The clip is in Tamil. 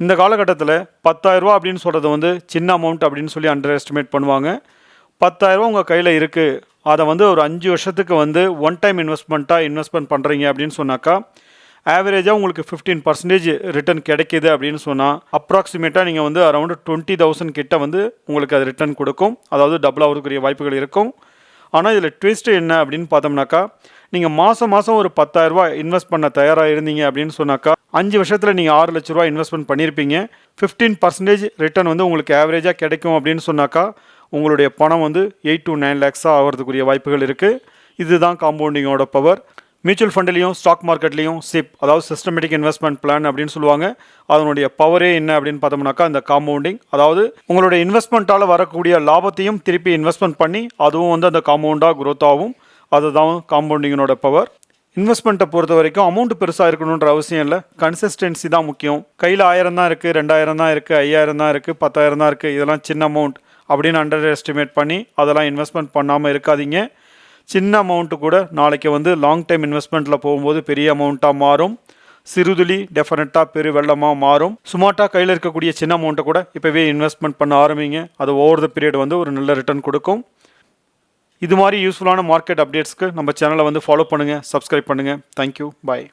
இந்த காலகட்டத்தில் 10,000 ரூபா அப்படின்னு சொல்கிறது வந்து சின்ன அமௌண்ட் அப்படின்னு சொல்லி அண்டர் எஸ்டிமேட் பண்ணுவாங்க. 10,000 ரூபா உங்கள் கையில் இருக்குது, அதை வந்து ஒரு 5 வருஷத்துக்கு வந்து ஒன் டைம் இன்வெஸ்ட்மெண்ட் பண்ணுறீங்க அப்படின்னு சொன்னாக்கா ஆவரேஜாக உங்களுக்கு 15% ரிட்டர்ன் கிடைக்கிது அப்படின்னு சொன்னால் அப்ராக்சிமேட்டாக நீங்கள் வந்து அரௌண்ட் 20,000 கிட்ட வந்து உங்களுக்கு அது ரிட்டர்ன் கொடுக்கும். அதாவது டபுள் ஆகிறதுக்குரிய வாய்ப்புகள் இருக்கும். ஆனால் இதில் ட்விஸ்ட்டு என்ன அப்படின்னு பார்த்தோம்னாக்கா, நீங்கள் மாதம் ஒரு 10,000 ரூபா இன்வெஸ்ட் பண்ண தயாராக இருந்தீங்க அப்படின்னு சொன்னாக்கா 5 வருஷத்தில் நீங்கள் 6 லட்ச ரூபா இன்வெஸ்ட்மெண்ட் பண்ணியிருப்பீங்க. 15% ரிட்டர்ன் வந்து உங்களுக்கு ஆவரேஜாக கிடைக்கும் அப்படின்னு சொன்னாக்கா உங்களுடைய பணம் வந்து 8 to 9 லேக்ஸாக ஆகிறதுக்குரிய வாய்ப்புகள் இருக்குது. இதுதான் காம்பவுண்டிங்கோட பவர். மியூச்சுவல் ஃபண்ட்லேயும் ஸ்டாக் மார்க்கெட்லேயும் சிப், அதாவது சிஸ்டமேட்டிக் இன்வெஸ்ட்மெண்ட் பிளான் அப்படின்னு சொல்லுவாங்க. அதனுடைய பவரே என்ன அப்படின்னு பார்த்தோம்னாக்கா இந்த காம்பவுண்டிங், அதாவது உங்களுடைய இன்வெஸ்ட்மெண்ட்டால் வரக்கூடிய லாபத்தையும் திருப்பி இன்வெஸ்ட்மெண்ட் பண்ணி அதுவும் வந்து அந்த காம்பவுண்டாக க்ரோத் ஆகும். அதுதான் காம்பவுண்டிங்கோட பவர். இன்வெஸ்ட்மெண்ட்டை பொறுத்த வரைக்கும் அமௌண்ட் பெருசாக இருக்கணுன்ற அவசியம் இல்லை, கன்சிஸ்டன்சி தான் முக்கியம். கையில் 1000 தான் இருக்குது, 2000 தான் இருக்குது, 5000 தான் இருக்குது, 10,000 தான் இருக்குது, இதெல்லாம் சின்ன அமௌண்ட் அப்படின்னு அண்டர் எஸ்டிமேட் பண்ணி அதெல்லாம் இன்வெஸ்ட்மெண்ட் பண்ணாமல் இருக்காதீங்க. சின்ன அமௌண்ட்டு கூட நாளைக்கு வந்து லாங் டைம் இன்வெஸ்ட்மெண்ட்டில் போகும்போது பெரிய அமௌண்ட்டாக மாறும். சிறுதுளி டெஃபினட்டாக பெரு வெள்ளமாக மாறும். சுமார்ட்டாக கையில் இருக்கக்கூடிய சின்ன அமௌண்ட்டை கூட இப்போவே இன்வெஸ்ட்மெண்ட் பண்ண ஆரம்பிங்க. அது ஓவர் த பீரியட் வந்து ஒரு நல்ல ரிட்டர்ன் கொடுக்கும். இது மாதிரி யூஸ்ஃபுல்லான மார்க்கெட் அப்டேட்ஸ்க்கு நம்ம சேனலை வந்து ஃபாலோ பண்ணுங்கள், சப்ஸ்கிரைப் பண்ணுங்கள். தேங்க்யூ, பாய்.